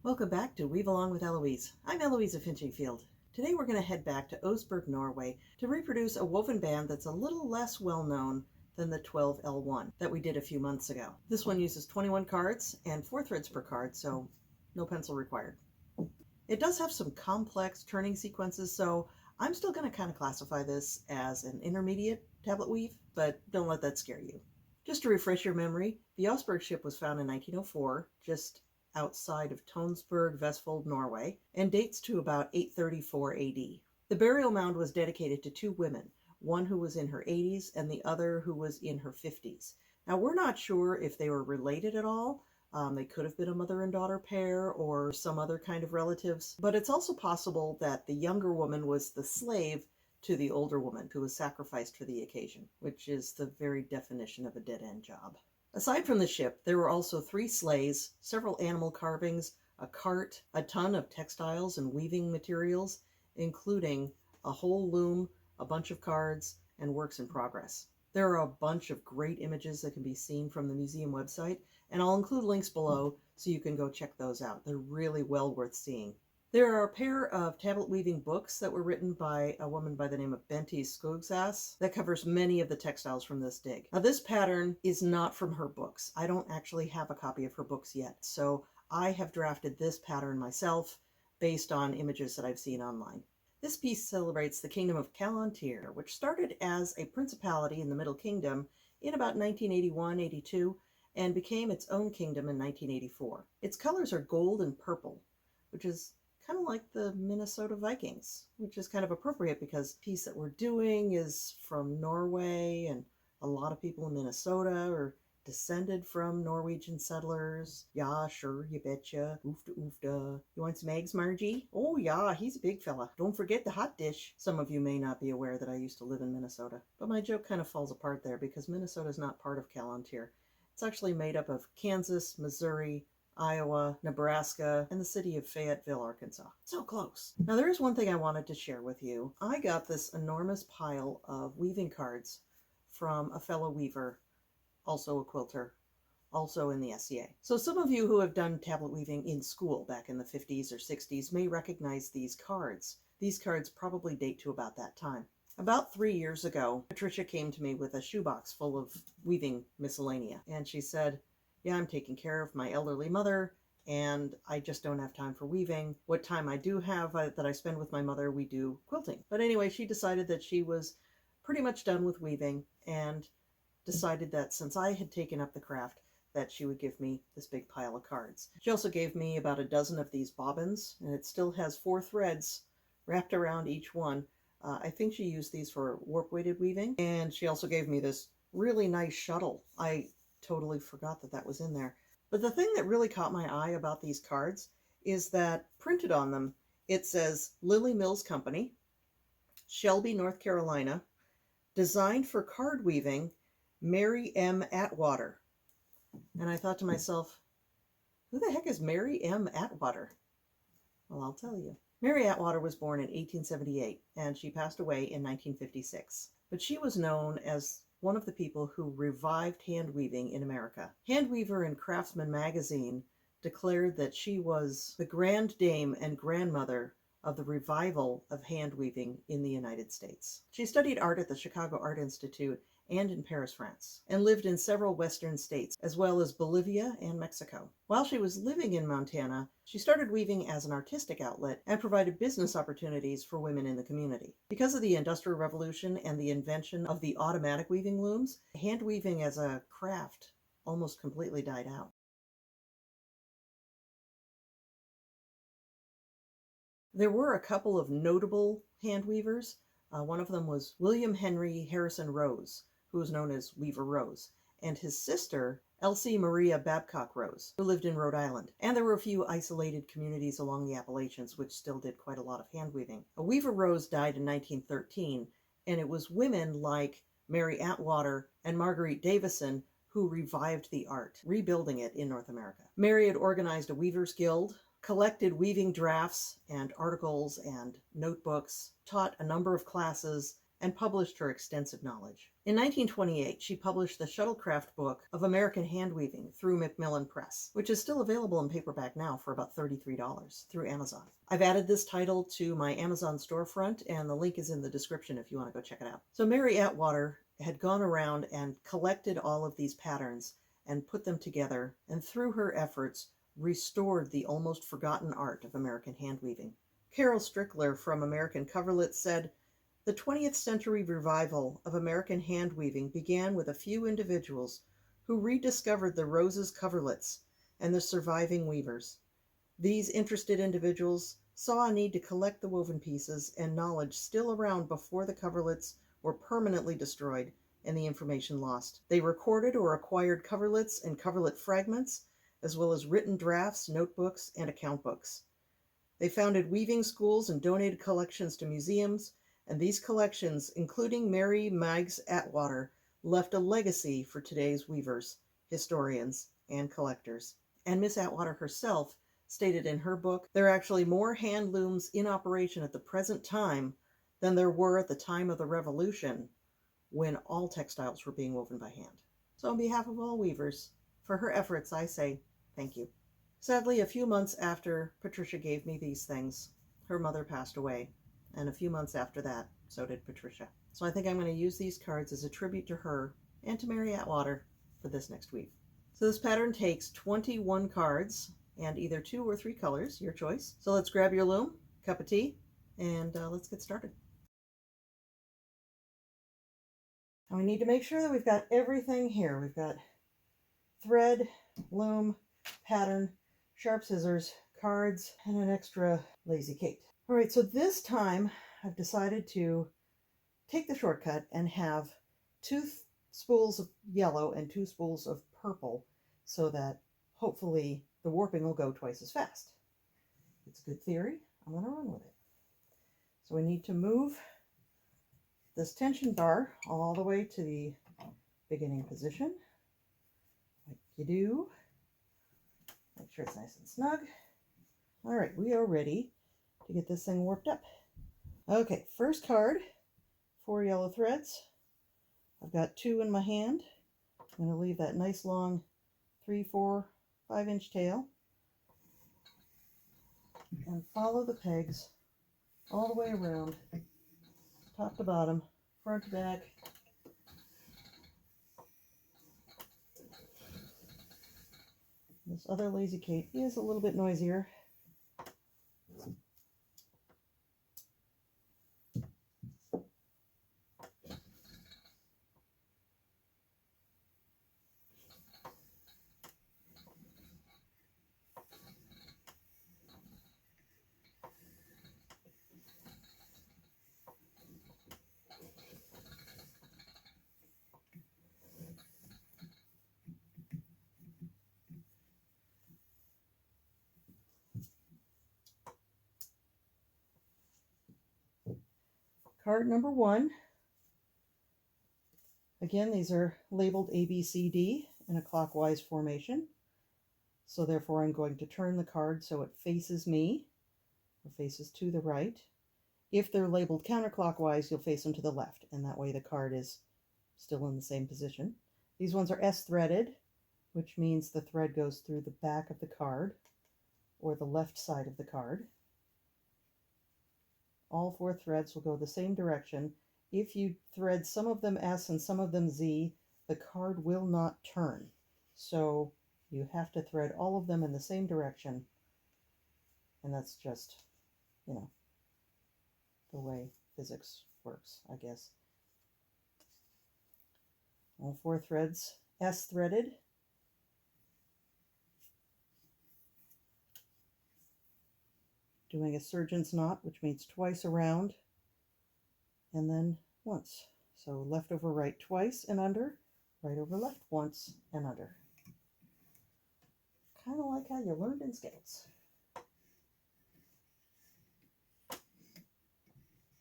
Welcome back to Weave Along with Elewys. I'm Elewys of Finchingfield. Today we're going to head back to Oseberg, Norway to reproduce a woven band that's a little less well known than the 12L1 that we did a few months ago. This one uses 21 cards and 4 threads per card, so no pencil required. It does have some complex turning sequences, so I'm still going to kind of classify this as an intermediate tablet weave, but don't let that scare you. Just to refresh your memory, the Oseberg Ship was found in 1904, just outside of Tonsberg, Vestfold, Norway, and dates to about 834 AD. The burial mound was dedicated to 2 women, one who was in her 80s and the other who was in her 50s. Now, we're not sure if they were related at all. They could have been a mother and daughter pair or some other kind of relatives, but it's also possible that the younger woman was the slave to the older woman who was sacrificed for the occasion, which is the very definition of a dead-end job. Aside from the ship, there were also 3 sleighs, several animal carvings, a cart, a ton of textiles and weaving materials, including a whole loom, a bunch of cards, and works in progress. There are a bunch of great images that can be seen from the museum website, and I'll include links below so you can go check those out. They're really well worth seeing. There are a pair of tablet weaving books that were written by a woman by the name of Bente Skogsas that covers many of the textiles from this dig. Now, this pattern is not from her books. I don't actually have a copy of her books yet, so I have drafted this pattern myself based on images that I've seen online. This piece celebrates the kingdom of Calontir, which started as a principality in the Middle Kingdom in about 1981-82 and became its own kingdom in 1984. Its colors are gold and purple, which is kind of like the Minnesota Vikings, which is kind of appropriate because the piece that we're doing is from Norway, and a lot of people in Minnesota are descended from Norwegian settlers. Yeah, sure, you betcha. Oofda oofda. You want some eggs, Margie? Oh yeah, he's a big fella. Don't forget the hot dish. Some of you may not be aware that I used to live in Minnesota, but my joke kind of falls apart there because Minnesota is not part of Calontir. It's actually made up of Kansas, Missouri, Iowa, Nebraska, and the city of Fayetteville, Arkansas. So close. Now, there is one thing I wanted to share with you. I got this enormous pile of weaving cards from a fellow weaver, also a quilter, also in the SCA. So some of you who have done tablet weaving in school back in the 50s or 60s may recognize these cards. These cards probably date to about that time. About 3 years ago, Patricia came to me with a shoebox full of weaving miscellanea, and she said, yeah, I'm taking care of my elderly mother, and I just don't have time for weaving. What time I do have that I spend with my mother, we do quilting. But anyway, she decided that she was pretty much done with weaving and decided that since I had taken up the craft, that she would give me this big pile of cards. She also gave me about a dozen of these bobbins, and it still has 4 threads wrapped around each one. I think she used these for warp-weighted weaving, and she also gave me this really nice shuttle. I totally forgot that that was in there. But the thing that really caught my eye about these cards is that printed on them, it says Lily Mills Company, Shelby, North Carolina, designed for card weaving, Mary M. Atwater. And I thought to myself, who the heck is Mary M. Atwater? Well, I'll tell you. Mary Atwater was born in 1878, and she passed away in 1956. But she was known as one of the people who revived hand weaving in America. Handweaver and Craftsman magazine declared that she was the grand dame and grandmother of the revival of hand weaving in the United States. She studied art at the Chicago Art Institute and in Paris, France, and lived in several western states, as well as Bolivia and Mexico. While she was living in Montana, she started weaving as an artistic outlet and provided business opportunities for women in the community. Because of the Industrial Revolution and the invention of the automatic weaving looms, hand weaving as a craft almost completely died out. There were a couple of notable hand weavers. One of them was William Henry Harrison Rose, who was known as Weaver Rose, and his sister, Elsie Maria Babcock Rose, who lived in Rhode Island. And there were a few isolated communities along the Appalachians which still did quite a lot of hand weaving. Weaver Rose died in 1913, and it was women like Mary Atwater and Marguerite Davison who revived the art, rebuilding it in North America. Mary had organized a Weavers Guild, collected weaving drafts and articles and notebooks, taught a number of classes, and published her extensive knowledge. In 1928, she published the Shuttlecraft book of American Handweaving through Macmillan Press, which is still available in paperback now for about $33 through Amazon. I've added this title to my Amazon storefront, and the link is in the description if you want to go check it out. So Mary Atwater had gone around and collected all of these patterns and put them together, and through her efforts, restored the almost forgotten art of American handweaving. Carol Strickler from American Coverlets said, "The 20th century revival of American handweaving began with a few individuals who rediscovered the roses coverlets and the surviving weavers. These interested individuals saw a need to collect the woven pieces and knowledge still around before the coverlets were permanently destroyed and the information lost. They recorded or acquired coverlets and coverlet fragments, as well as written drafts, notebooks, and account books. They founded weaving schools and donated collections to museums, and these collections, including Mary Meigs Atwater, left a legacy for today's weavers, historians, and collectors." And Miss Atwater herself stated in her book, "There are actually more hand looms in operation at the present time than there were at the time of the Revolution, when all textiles were being woven by hand." So on behalf of all weavers, for her efforts, I say thank you. Sadly, a few months after Patricia gave me these things, her mother passed away. And a few months after that, so did Patricia. So I think I'm going to use these cards as a tribute to her and to Mary Atwater for this next week. So this pattern takes 21 cards and either 2 or 3 colors, your choice. So let's grab your loom, cup of tea, and let's get started. And we need to make sure that we've got everything here. We've got thread, loom, pattern, sharp scissors, cards, and an extra Lazy Kate. All right, so this time I've decided to take the shortcut and have 2 spools of yellow and 2 spools of purple so that hopefully the warping will go twice as fast. It's a good theory. I'm going to run with it. So we need to move this tension bar all the way to the beginning position, like you do. Make sure it's nice and snug. All right, we are ready to get this thing warped up. Okay, first card, 4 yellow threads. I've got 2 in my hand. I'm going to leave that nice long 3, 4, 5-inch tail and follow the pegs all the way around, top to bottom, front to back. This other Lazy Kate is a little bit noisier. Card number 1. Again, these are labeled A, B, C, D in a clockwise formation. So therefore I'm going to turn the card so it faces me, or faces to the right. If they're labeled counterclockwise, you'll face them to the left, and that way the card is still in the same position. These ones are S-threaded, which means the thread goes through the back of the card, or the left side of the card. All 4 threads will go the same direction. If you thread some of them S and some of them Z, the card will not turn. So you have to thread all of them in the same direction. And that's just, the way physics works, I guess. All 4 threads S-threaded. Doing a surgeon's knot, which means twice around and then once. So left over right twice and under, right over left once and under. Kind of like how you learned in Scouts.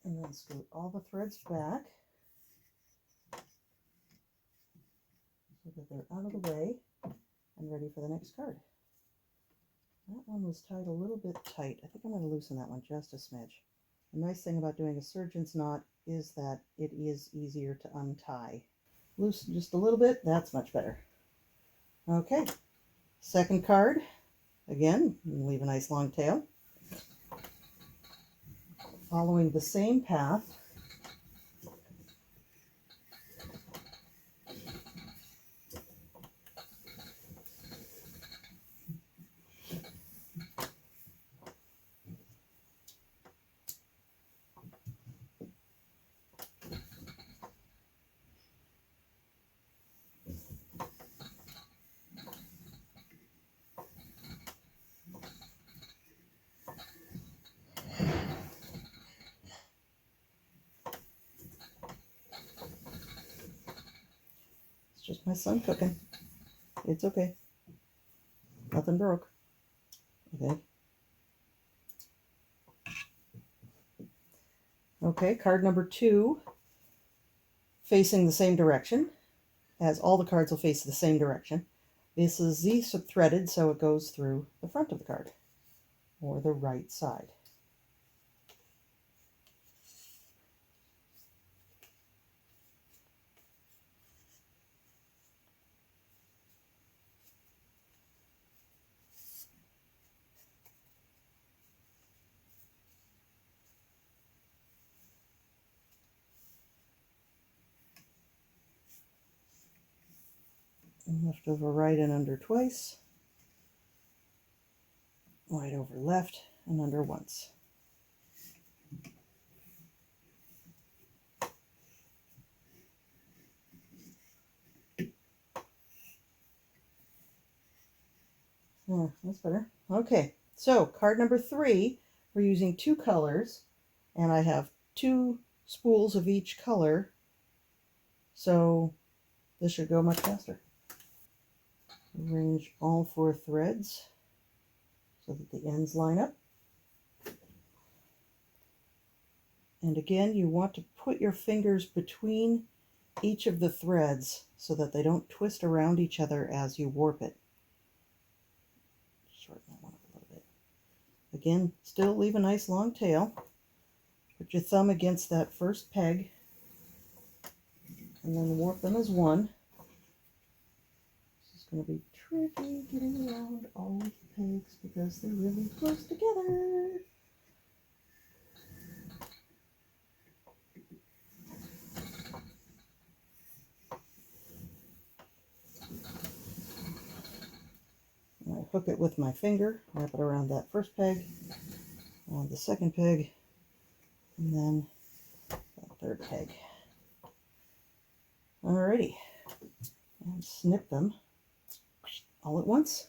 And then scoot all the threads back so that they're out of the way and ready for the next card. That one was tied a little bit tight. I think I'm going to loosen that one just a smidge. The nice thing about doing a surgeon's knot is that it is easier to untie Loosen just a little bit. That's much better. Okay, second card. Again, leave a nice long tail. Following the same path. Just my son cooking. It's okay. Nothing broke. Okay. Okay, card number 2, facing the same direction, as all the cards will face the same direction. This is Z-threaded, so it goes through the front of the card, or the right side. And left over right and under twice. Right over left and under once. Oh, that's better. Okay, so card number 3, we're using 2 colors, and I have 2 spools of each color, so this should go much faster. Arrange all 4 threads so that the ends line up. And again, you want to put your fingers between each of the threads so that they don't twist around each other as you warp it. Shorten that one up a little bit. Again, still leave a nice long tail. Put your thumb against that first peg and then warp them as one. This is going to be tricky getting around all of the pegs because they're really close together. I hook it with my finger, wrap it around that first peg, around the second peg, and then that third peg. Alrighty, and snip them all at once.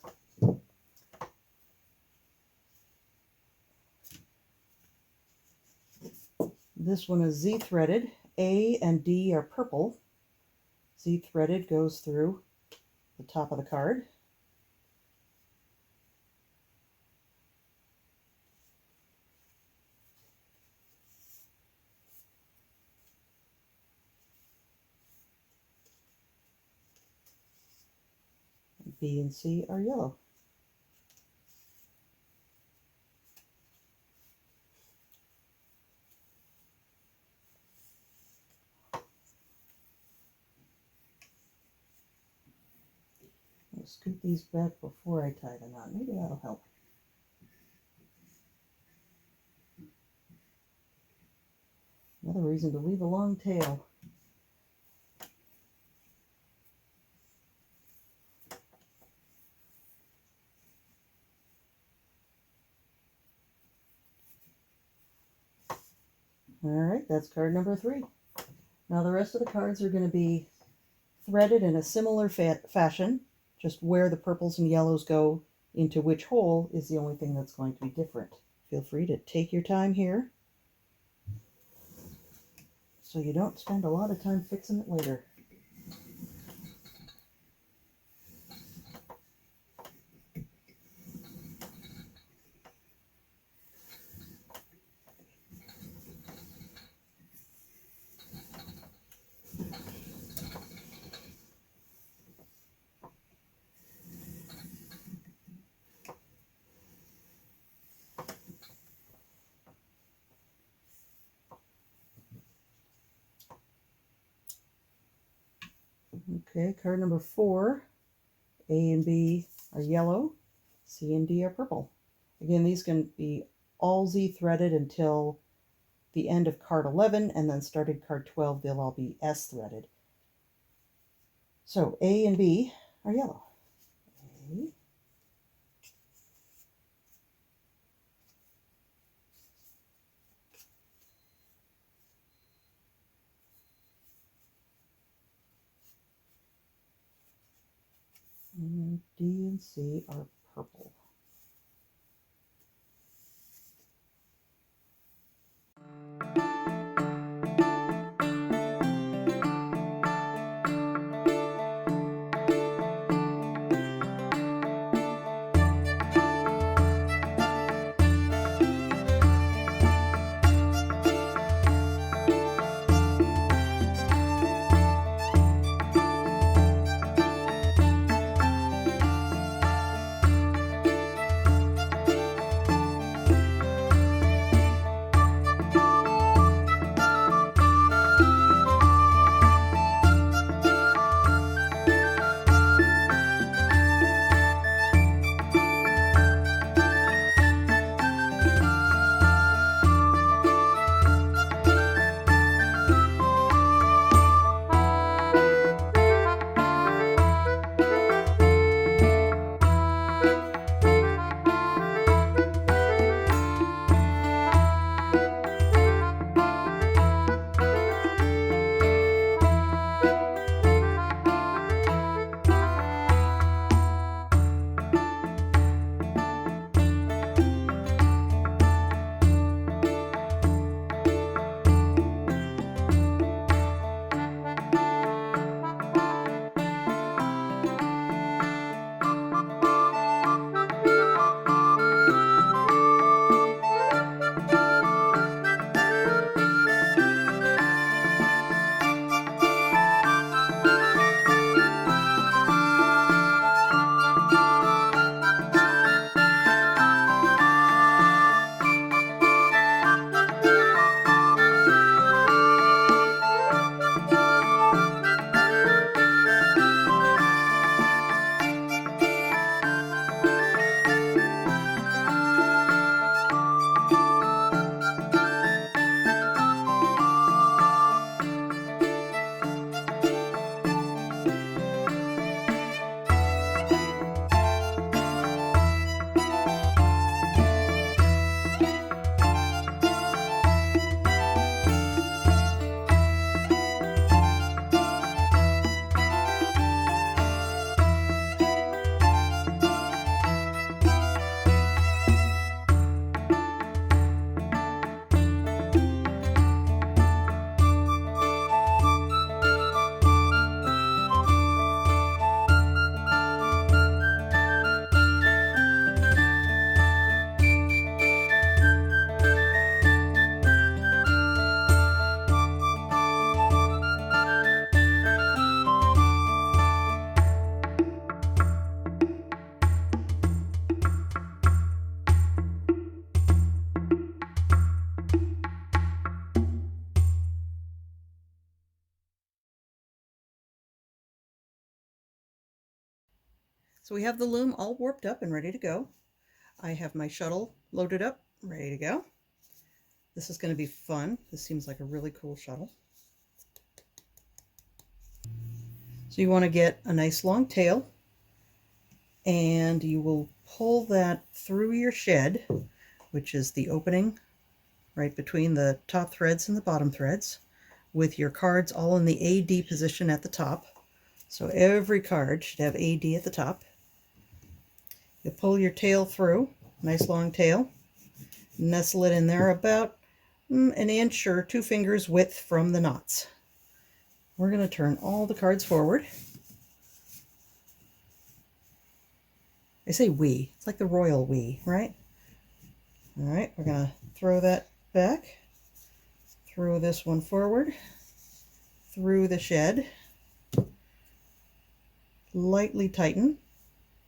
This one is Z-threaded. A and D are purple. Z-threaded goes through the top of the card. B and C are yellow. I'll scoot these back before I tie the knot. Maybe that'll help. Another reason to leave a long tail. Alright, that's card number 3. Now the rest of the cards are going to be threaded in a similar fashion. Just where the purples and yellows go into which hole is the only thing that's going to be different. Feel free to take your time here so you don't spend a lot of time fixing it later. Okay, card number 4. A and B are yellow. C and D are purple. Again, these can be all Z threaded until the end of card 11, and then starting card 12, they'll all be S threaded. So A and B are yellow. A. And D and C are purple. So we have the loom all warped up and ready to go. I have my shuttle loaded up, ready to go. This is going to be fun. This seems like a really cool shuttle. So you want to get a nice long tail, and you will pull that through your shed, which is the opening right between the top threads and the bottom threads, with your cards all in the AD position at the top. So every card should have AD at the top. You pull your tail through, nice long tail, nestle it in there about an inch or 2 fingers width from the knots. We're going to turn all the cards forward. I say we, it's like the royal we, right? All right, we're going to throw that back, throw this one forward, through the shed, lightly tighten.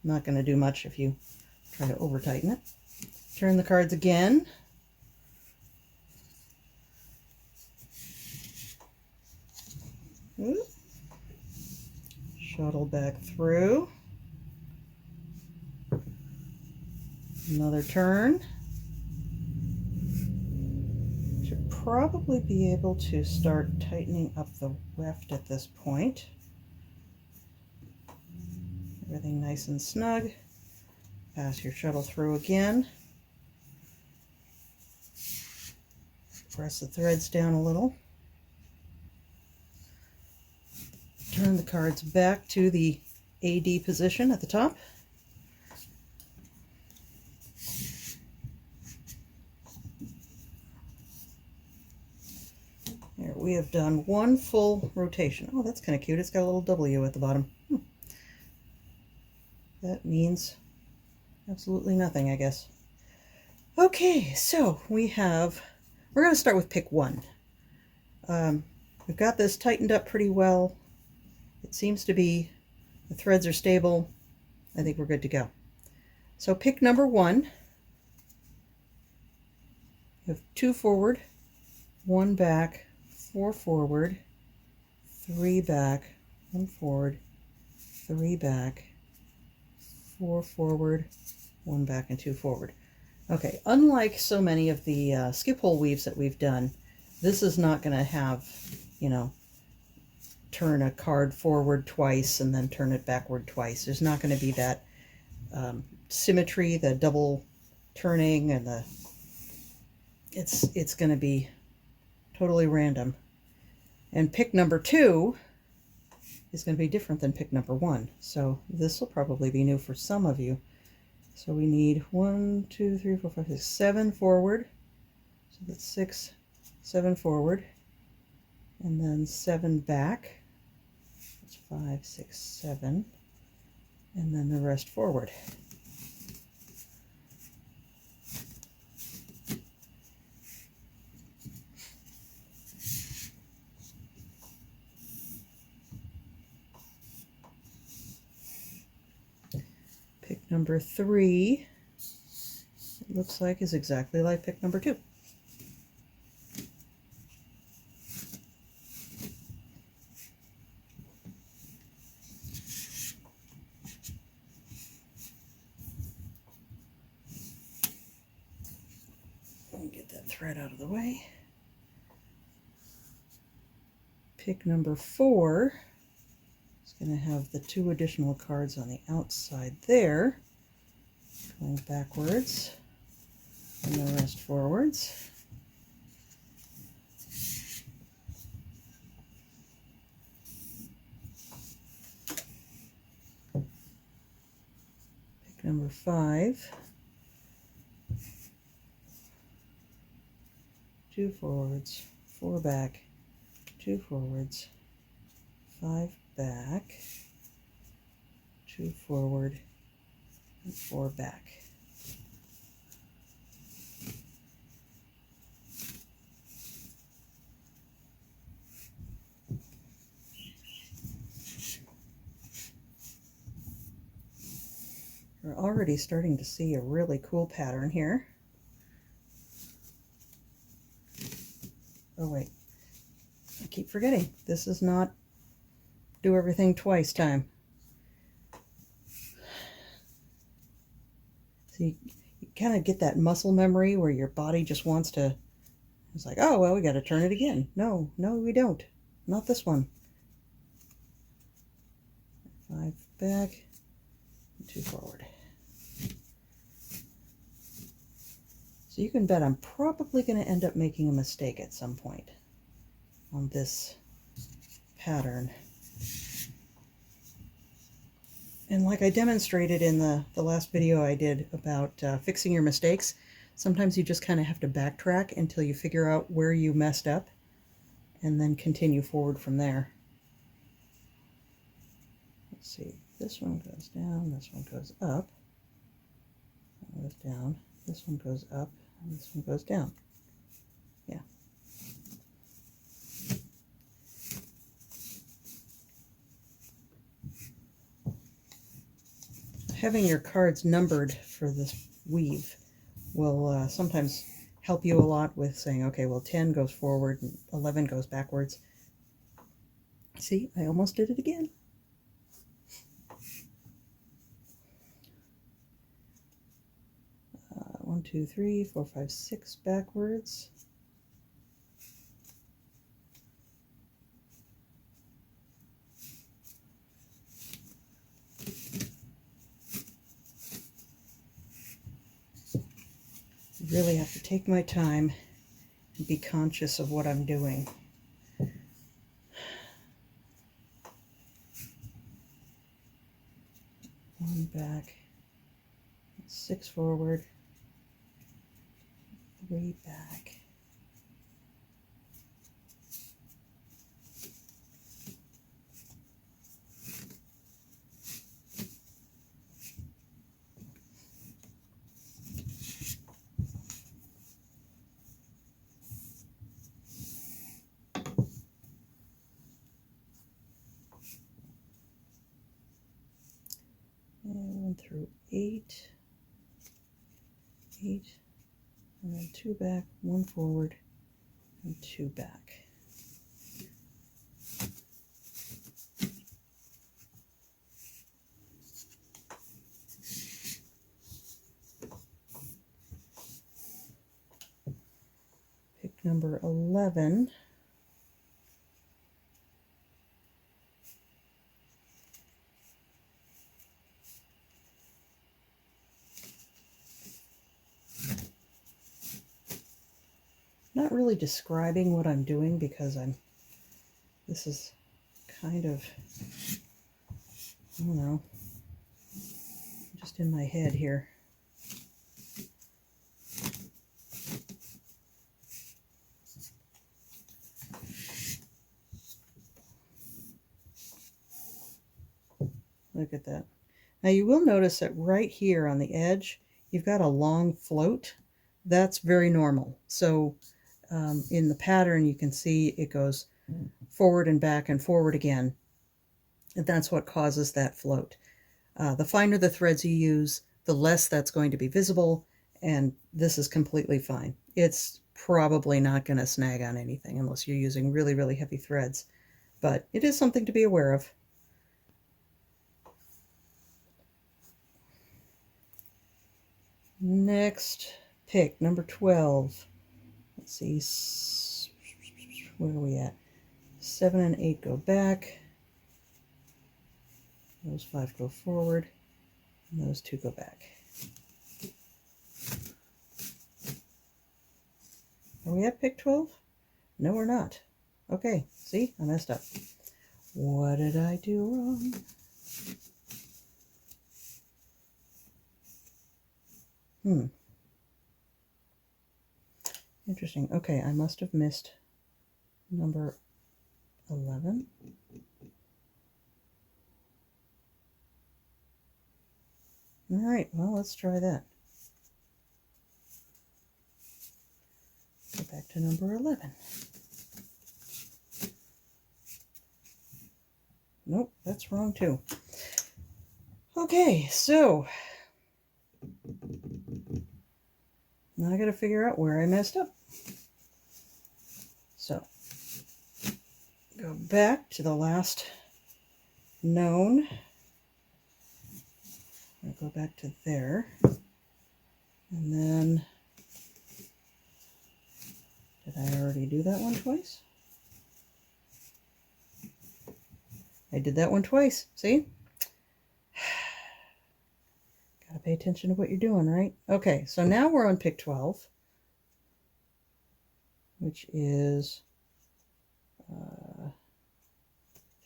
Not going to do much if you try to over tighten it. Turn the cards again. Shuttle back through. Another turn. Should probably be able to start tightening up the weft at this point. Everything nice and snug. Pass your shuttle through again. Press the threads down a little. Turn the cards back to the AD position at the top. There, we have done one full rotation. Oh, that's kind of cute. It's got a little W at the bottom. That means absolutely nothing, I guess. Okay, so we're going to start with pick 1. We've got this tightened up pretty well. It seems to be, the threads are stable. I think we're good to go. So pick number 1. You have 2 forward, 1 back, 4 forward, 3 back, 1 forward, 3 back, 4 forward, 1 back, and 2 forward. Okay, unlike so many of the skip hole weaves that we've done, this is not going to have, you know, turn a card forward twice and then turn it backward twice. There's not going to be that symmetry, the double turning, and it's going to be totally random. And pick number 2 is going to be different than pick number 1. So this will probably be new for some of you. So we need 1, 2, 3, 4, 5, 6, 7 forward. So that's 6, 7 forward. And then 7 back. That's 5, 6, 7. And then the rest forward. Pick number 3, it looks like, is exactly like pick number 2. Let me get that thread out of the way. Pick number 4. Going to have the 2 additional cards on the outside there, going backwards, and the rest forwards. Pick number 5, 2 forwards, 4 back, 2 forwards, 5 back, 2 forward, and 4 back. We're already starting to see a really cool pattern here. Oh wait, I keep forgetting. This is not do everything twice time. So you kind of get that muscle memory where your body just wants to, it's like, oh, well, we got to turn it again. No, we don't. Not this one. 5 back, 2 forward. So you can bet I'm probably going to end up making a mistake at some point on this pattern. And like I demonstrated in the last video I did about fixing your mistakes, sometimes you just kind of have to backtrack until you figure out where you messed up and then continue forward from there. Let's see, this one goes down, this one goes up, that one goes down, this one goes up, and this one goes down. Yeah. Having your cards numbered for this weave will sometimes help you a lot with saying, okay, well, 10 goes forward and 11 goes backwards. See, I almost did it again. 2, 3, 4, 5, 6 backwards. Really have to take my time and be conscious of what I'm doing. One back, 6 forward, 3 back. And 1 through 8, 8, and then 2 back, 1 forward, and 2 back. Pick number 11. Not really describing what I'm doing because this is kind of, I don't know, just in my head here. Look at that. Now you will notice that right here on the edge, you've got a long float. That's very normal. So in the pattern, you can see it goes forward and back and forward again. And that's what causes that float. The finer the threads you use, the less that's going to be visible. And this is completely fine. It's probably not going to snag on anything unless you're using really, really heavy threads. But it is something to be aware of. Next pick, number 12. Let's see, where are we at? 7 and 8 go back. Those 5 go forward. And those 2 go back. Are we at pick 12? No, we're not. Okay, see, I messed up. What did I do wrong? Interesting. Okay, I must have missed number 11. All right, well, let's try that. Go back to number 11. Nope, that's wrong too. Okay, so now I got to figure out where I messed up. So go back to the last known. I'll go back to there. And then, did I already do that one twice? I did that one twice, see? Gotta pay attention to what you're doing, right? Okay, so now we're on pick 12, which is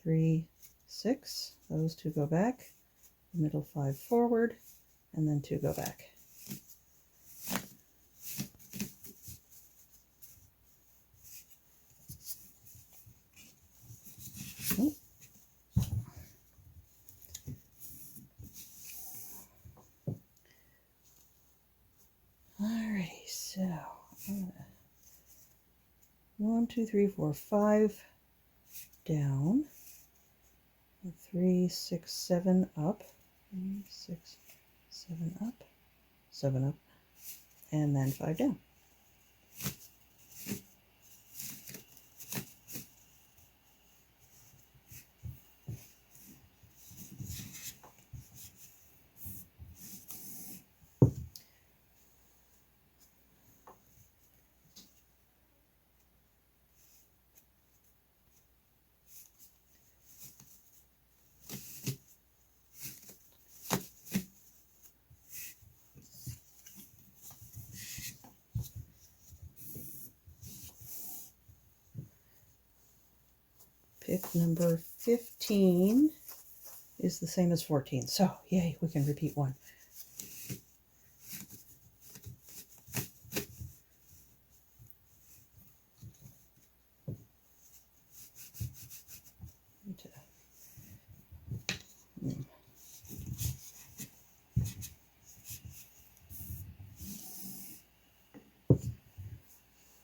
3, 6. Those 2 go back, middle 5 forward, and then 2 go back. Oh. Alrighty, so 1, 2, 3, 4, 5 down, 3, 6, 7 up, 3, 6, 7 up, 7 up, and then 5 down. Pick number 15 is the same as 14. So, yay, we can repeat one.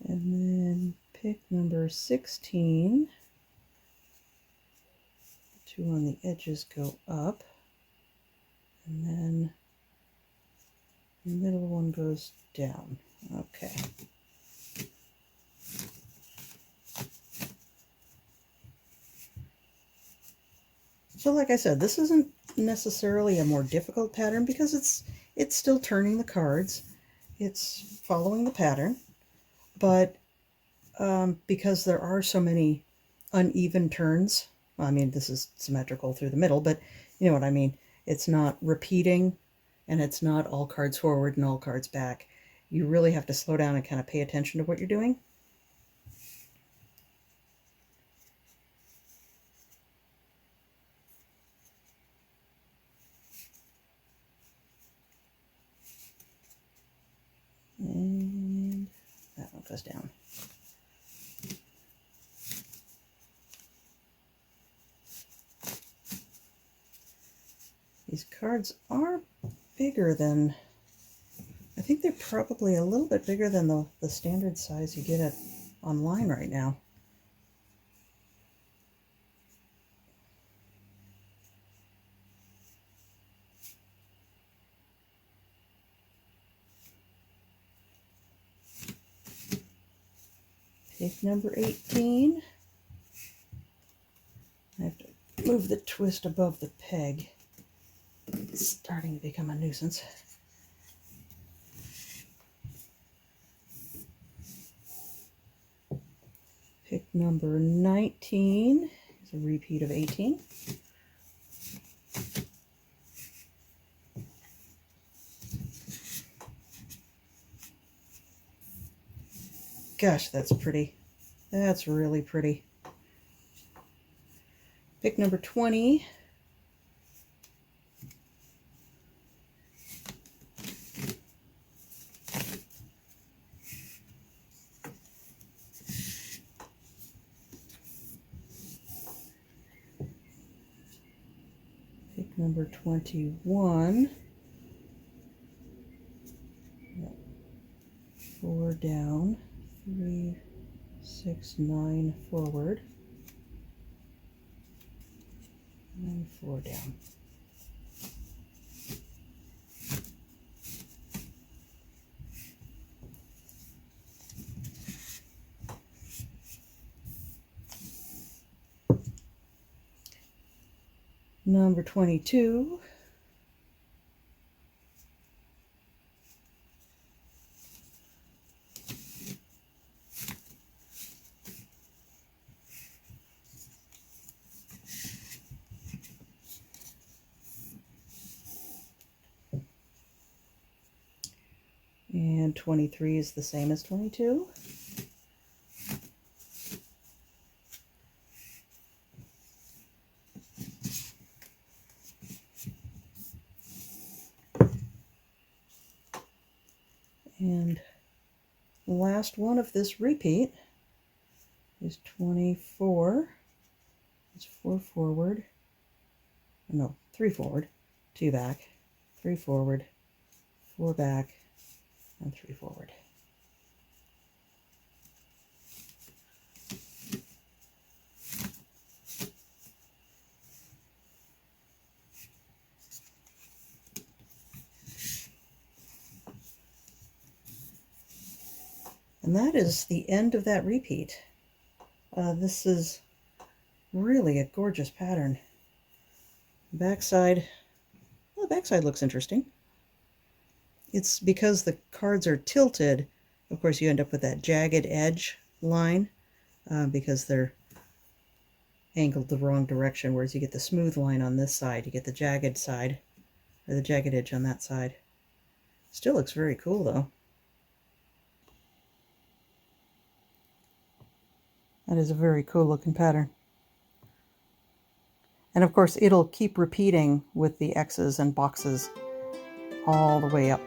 And then pick number 16. 2 on the edges go up. And then the middle one goes down. Okay. So like I said, this isn't necessarily a more difficult pattern because it's still turning the cards. It's following the pattern, but because there are so many uneven turns, I mean, this is symmetrical through the middle, but you know what I mean. It's not repeating, and it's not all cards forward and all cards back. You really have to slow down and kind of pay attention to what you're doing. And that one goes down. These cards are bigger than, I think they're probably a little bit bigger than the standard size you get online right now. Pick number 18. I have to move the twist above the peg. It's starting to become a nuisance. Pick number 19 is a repeat of 18. Gosh, that's pretty. That's really pretty. Pick number 20. Pick number 21. 4 down, 3, 6, 9 forward, and 4 down. Number 22. And 23 is the same as 22. And the last one of this repeat is 24. It's 4 forward. No, 3 forward, 2 back, 3 forward, 4 back, and 3 forward. And that is the end of that repeat. This is really a gorgeous pattern. Backside, well, the backside looks interesting. It's because the cards are tilted, of course you end up with that jagged edge line because they're angled the wrong direction, whereas you get the smooth line on this side, you get the jagged side, or the jagged edge on that side. Still looks very cool though. That is a very cool looking pattern. And of course, it'll keep repeating with the X's and boxes all the way up